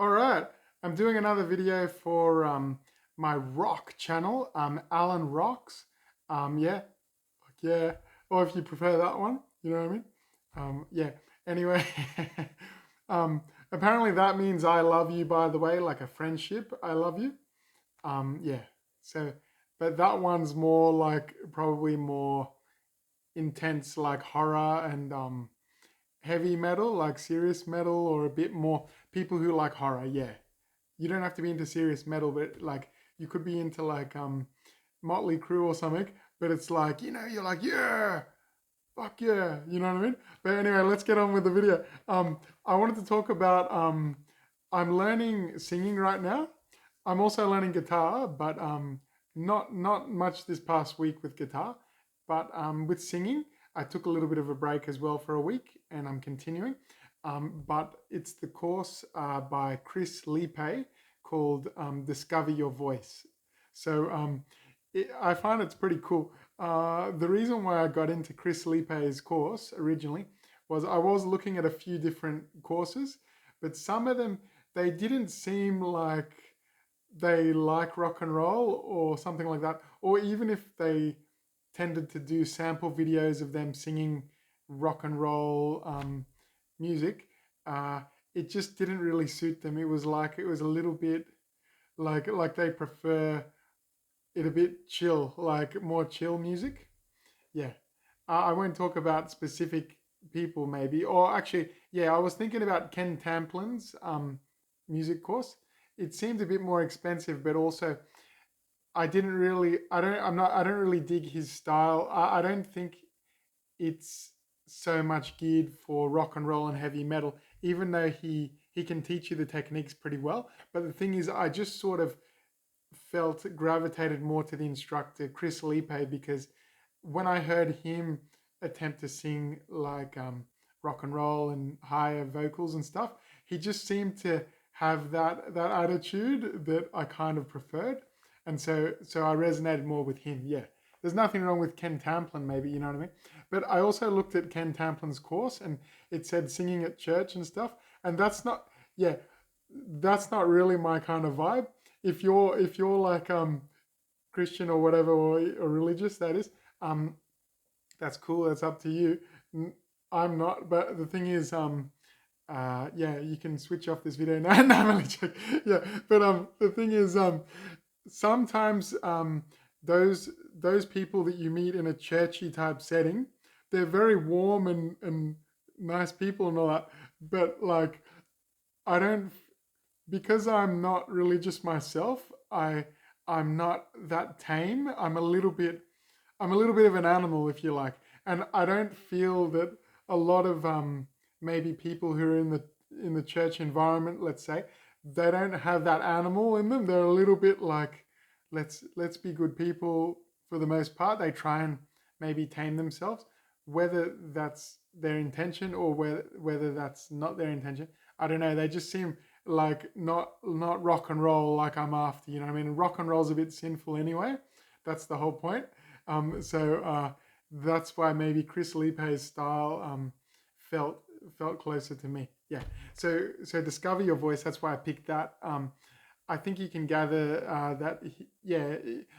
All right, I'm doing another video for my rock channel, Alan Rocks. Yeah, yeah, or if you prefer that one, you know what I mean? Yeah, anyway, um, apparently that means I love you, by the way, like a friendship, I love you. Yeah, so, but that one's more like, probably more intense, like horror and heavy metal, like serious metal, or a bit more people who like horror, yeah. You don't have to be into serious metal, but like you could be into like Motley Crue or something. But it's like, you're like, yeah, fuck yeah, you know what I mean? But anyway, let's get on with the video. I wanted to talk about I'm learning singing right now. I'm also learning guitar, but not much this past week with guitar. But with singing, I took a little bit of a break as well for a week, and I'm continuing. But it's the course by Chris Liepe called Discover Your Voice. So I find it's pretty cool. The reason why I got into Chris Liepe's course originally was I was looking at a few different courses, but some of them, they didn't seem like they like rock and roll or something like that. Or even if they tended to do sample videos of them singing rock and roll music, uh, it just didn't really suit them. It was like it was a little bit like they prefer it a bit chill, like more chill music. Yeah. I won't talk about specific people, maybe. Or actually, yeah, I was thinking about Ken Tamplin's music course. It seemed a bit more expensive, but also I don't really dig his style. I don't think it's so much geared for rock and roll and heavy metal, even though he can teach you the techniques pretty well. But the thing is, I just sort of felt gravitated more to the instructor, Chris Liepe, because when I heard him attempt to sing like rock and roll and higher vocals and stuff, he just seemed to have that attitude that I kind of preferred, and so I resonated more with him. Yeah, there's nothing wrong with Ken Tamplin, maybe, you know what I mean. But I also looked at Ken Tamplin's course, and it said singing at church and stuff, and that's not, yeah, that's not really my kind of vibe. If you're like Christian or whatever, or religious, that is, um that's cool, that's up to you. I'm not, but the thing is, yeah, you can switch off this video now. No, I'm only joking. Yeah, but the thing is, sometimes those people that you meet in a churchy type setting, they're very warm and nice people and all that, but like, I don't, because I'm not religious myself, I'm not that tame. I'm a little bit of an animal, if you like, and I don't feel that a lot of maybe people who are in the church environment, let's say, they don't have that animal in them. They're a little bit like, let's be good people for the most part. They try and maybe tame themselves, whether that's their intention or whether that's not their intention. I don't know. They just seem like not rock and roll like I'm after. You know what I mean? Rock and roll's a bit sinful anyway. That's the whole point. So that's why maybe Chris Liepe's style felt felt closer to me. Yeah. So discover your voice. That's why I picked that. I think you can gather that, yeah,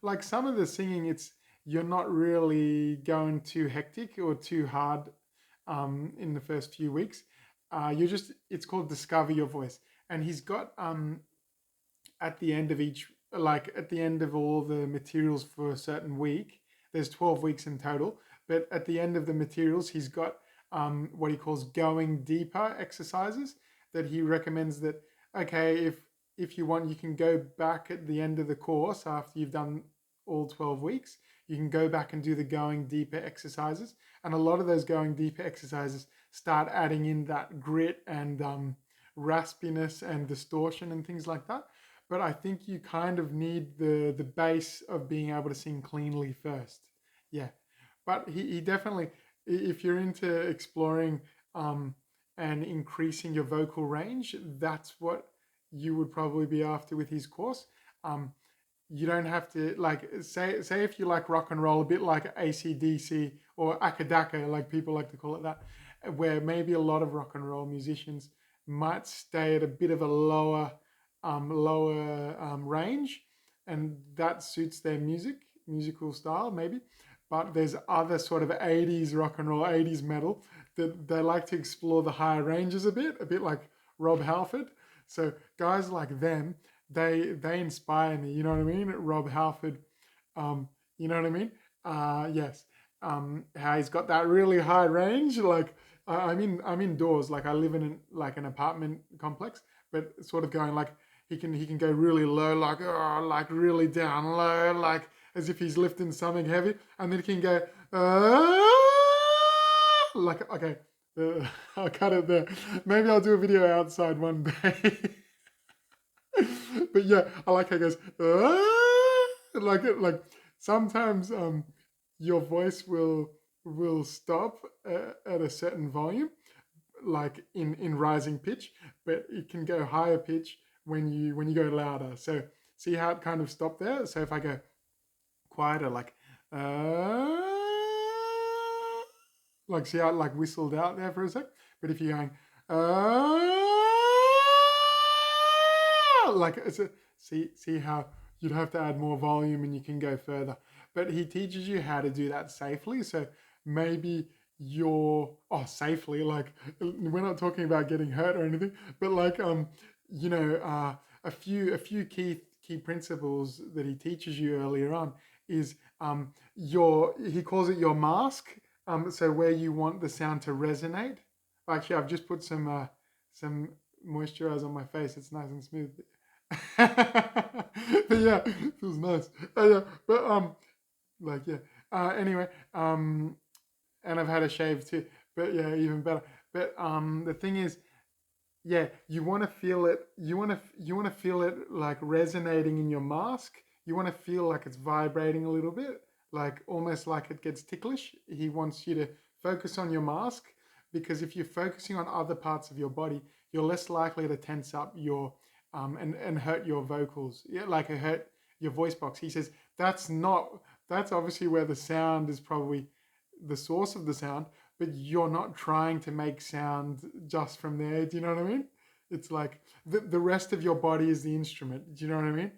like some of the singing, you're not really going too hectic or too hard in the first few weeks. It's called Discover Your Voice, and he's got at the end of each, like at the end of all the materials for a certain week, there's 12 weeks in total, but at the end of the materials, he's got what he calls going deeper exercises that he recommends that, okay, if you want, you can go back at the end of the course after you've done all 12 weeks. You can go back and do the going deeper exercises. And a lot of those going deeper exercises start adding in that grit and raspiness and distortion and things like that. But I think you kind of need the base of being able to sing cleanly first. Yeah. But he definitely, if you're into exploring and increasing your vocal range, that's what you would probably be after with his course. Um, you don't have to, like, say if you like rock and roll, a bit like AC/DC or Akadaka, like people like to call it that, where maybe a lot of rock and roll musicians might stay at a bit of a lower range, and that suits their musical style maybe. But there's other sort of 80s rock and roll, 80s metal that they like to explore the higher ranges a bit like Rob Halford. So guys like them, they inspire me. You know what I mean? Rob Halford, um, you know what I mean? Yes. How he's got that really high range. Like I'm indoors. Like I live in like an apartment complex, but sort of going like he can go really low, like really down low, like as if he's lifting something heavy, and then he can go like okay. I'll cut it there. Maybe I'll do a video outside one day. But yeah, I like how it goes like it. Like sometimes your voice will stop at a certain volume, like in rising pitch, but it can go higher pitch when you go louder. So see how it kind of stopped there. So if I go quieter, like see how it like whistled out there for a sec. But if you're going like see how you'd have to add more volume and you can go further. But he teaches you how to do that safely. So maybe you're safely, like we're not talking about getting hurt or anything, but like a few key principles that he teaches you earlier on is your he calls it your mask. So where you want the sound to resonate. Actually, I've just put some moisturizer on my face. It's nice and smooth. But yeah, it feels nice. Yeah, but like yeah. Anyway, and I've had a shave too. But yeah, even better. But the thing is, yeah, you want to feel it. You want to feel it like resonating in your mask. You want to feel like it's vibrating a little bit, like almost like it gets ticklish. He wants you to focus on your mask because if you're focusing on other parts of your body, you're less likely to tense up your and hurt your vocals. Yeah, like it hurt your voice box. He says that's obviously where the sound is probably the source of the sound, but you're not trying to make sound just from there. Do you know what I mean? It's like the rest of your body is the instrument. Do you know what I mean?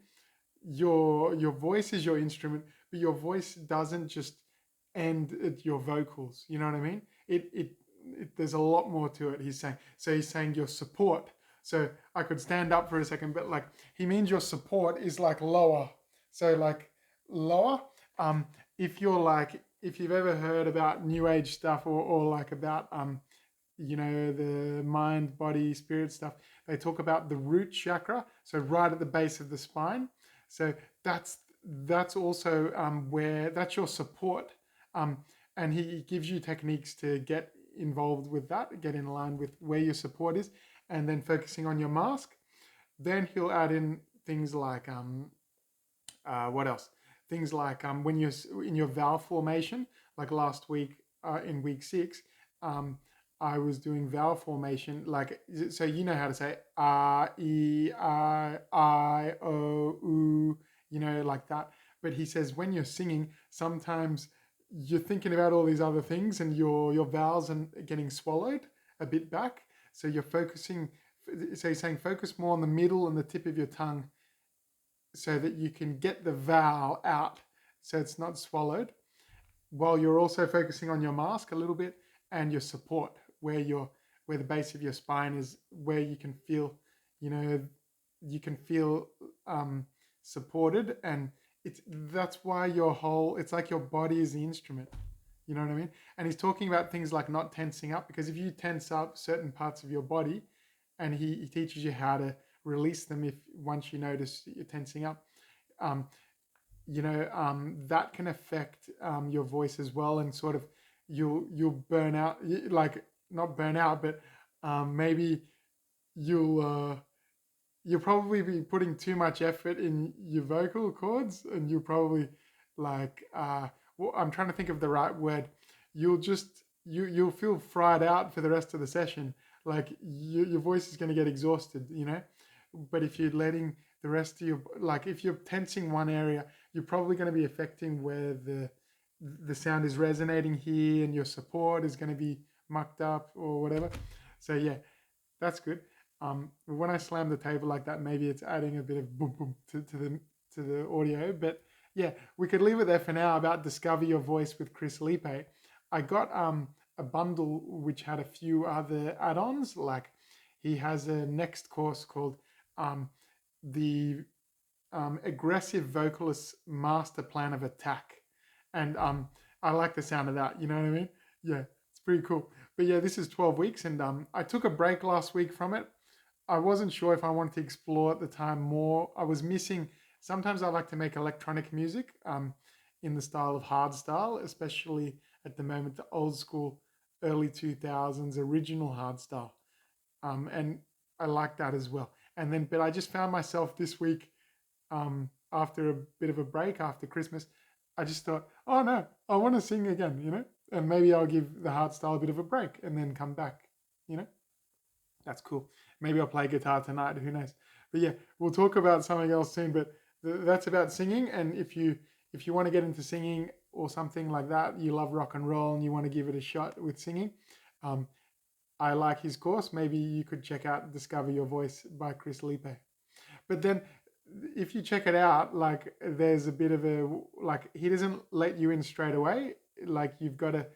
Your voice is your instrument, but your voice doesn't just end at your vocals. You know what I mean? It there's a lot more to it. He's saying so. He's saying your support. So I could stand up for a second, but like he means your support is like lower. So like lower. If you're like if you've ever heard about new age stuff or like about the mind body spirit stuff, they talk about the root chakra, so right at the base of the spine. So that's also where that's your support, and he gives you techniques to get involved with that, get in line with where your support is, and then focusing on your mask. Then he'll add in things like what else? Things like when you're in your vowel formation, like last week in week 6, I was doing vowel formation, like so you know how to say e I o u, like that. But he says when you're singing, sometimes you're thinking about all these other things, and your vowels are getting swallowed a bit back. So you're focusing. So he's saying focus more on the middle and the tip of your tongue, so that you can get the vowel out, so it's not swallowed, while you're also focusing on your mask a little bit and your support, where the base of your spine is, where you can feel, you can feel supported, and that's why it's like your body is the instrument. You know what I mean? And he's talking about things like not tensing up, because if you tense up certain parts of your body, and he teaches you how to release them if once you notice you're tensing up, that can affect your voice as well, and sort of you'll burn out, like not burn out, but maybe you'll probably be putting too much effort in your vocal cords, and you'll probably like well, I'm trying to think of the right word. You'll feel fried out for the rest of the session. Like your voice is going to get exhausted. But if you're letting the rest of your, like if you're tensing one area, you're probably going to be affecting where the sound is resonating here, and your support is going to be mucked up or whatever. So yeah, that's good. When I slam the table like that, maybe it's adding a bit of boom boom to the audio. But yeah, we could leave it there for now about Discover Your Voice with Chris Liepe. I got a bundle which had a few other add-ons. Like he has a next course called um, the aggressive vocalist master plan of attack, and I like the sound of that. You know what I mean? Yeah, it's pretty cool. But yeah, this is 12 weeks, and I took a break last week from it. I wasn't sure if I wanted to explore at the time more. I was missing. Sometimes I like to make electronic music in the style of hardstyle, especially at the moment the old school early 2000s original hardstyle, and I like that as well. And then, but I just found myself this week after a bit of a break after Christmas. I just thought, oh no, I want to sing again, and maybe I'll give the hardstyle a bit of a break and then come back, you know. That's cool. Maybe I'll play guitar tonight. Who knows? But yeah, we'll talk about something else soon. But that's about singing. And if you want to get into singing or something like that, you love rock and roll and you want to give it a shot with singing, um, I like his course. Maybe you could check out Discover Your Voice by Chris Liepe. But then if you check it out, like there's a bit of a like he doesn't let you in straight away. Like you've got to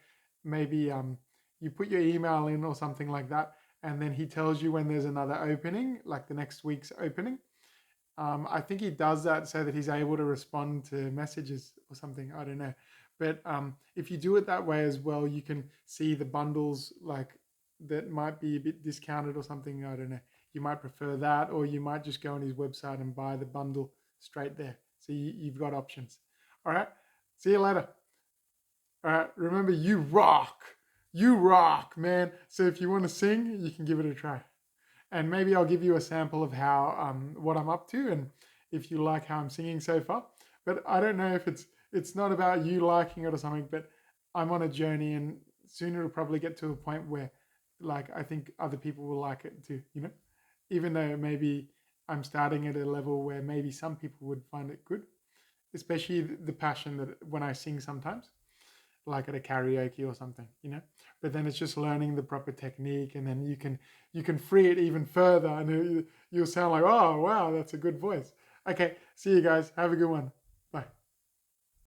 maybe you put your email in or something like that, and then he tells you when there's another opening, like the next week's opening. I think he does that so that he's able to respond to messages or something. I don't know. But if you do it that way as well, you can see the bundles like that might be a bit discounted or something. I don't know. You might prefer that, or you might just go on his website and buy the bundle straight there. So you've got options. All right. See you later. All right. Remember, you rock. You rock, man. So if you want to sing, you can give it a try, and maybe I'll give you a sample of how what I'm up to, and if you like how I'm singing so far. But I don't know if it's not about you liking it or something, but I'm on a journey, and soon it'll probably get to a point where, like, I think other people will like it too. Even though maybe I'm starting at a level where maybe some people would find it good, especially the passion that when I sing sometimes, like at a karaoke or something. But then it's just learning the proper technique, and then you can free it even further, and you'll sound like, oh wow, that's a good voice. Okay, see you guys. Have a good one.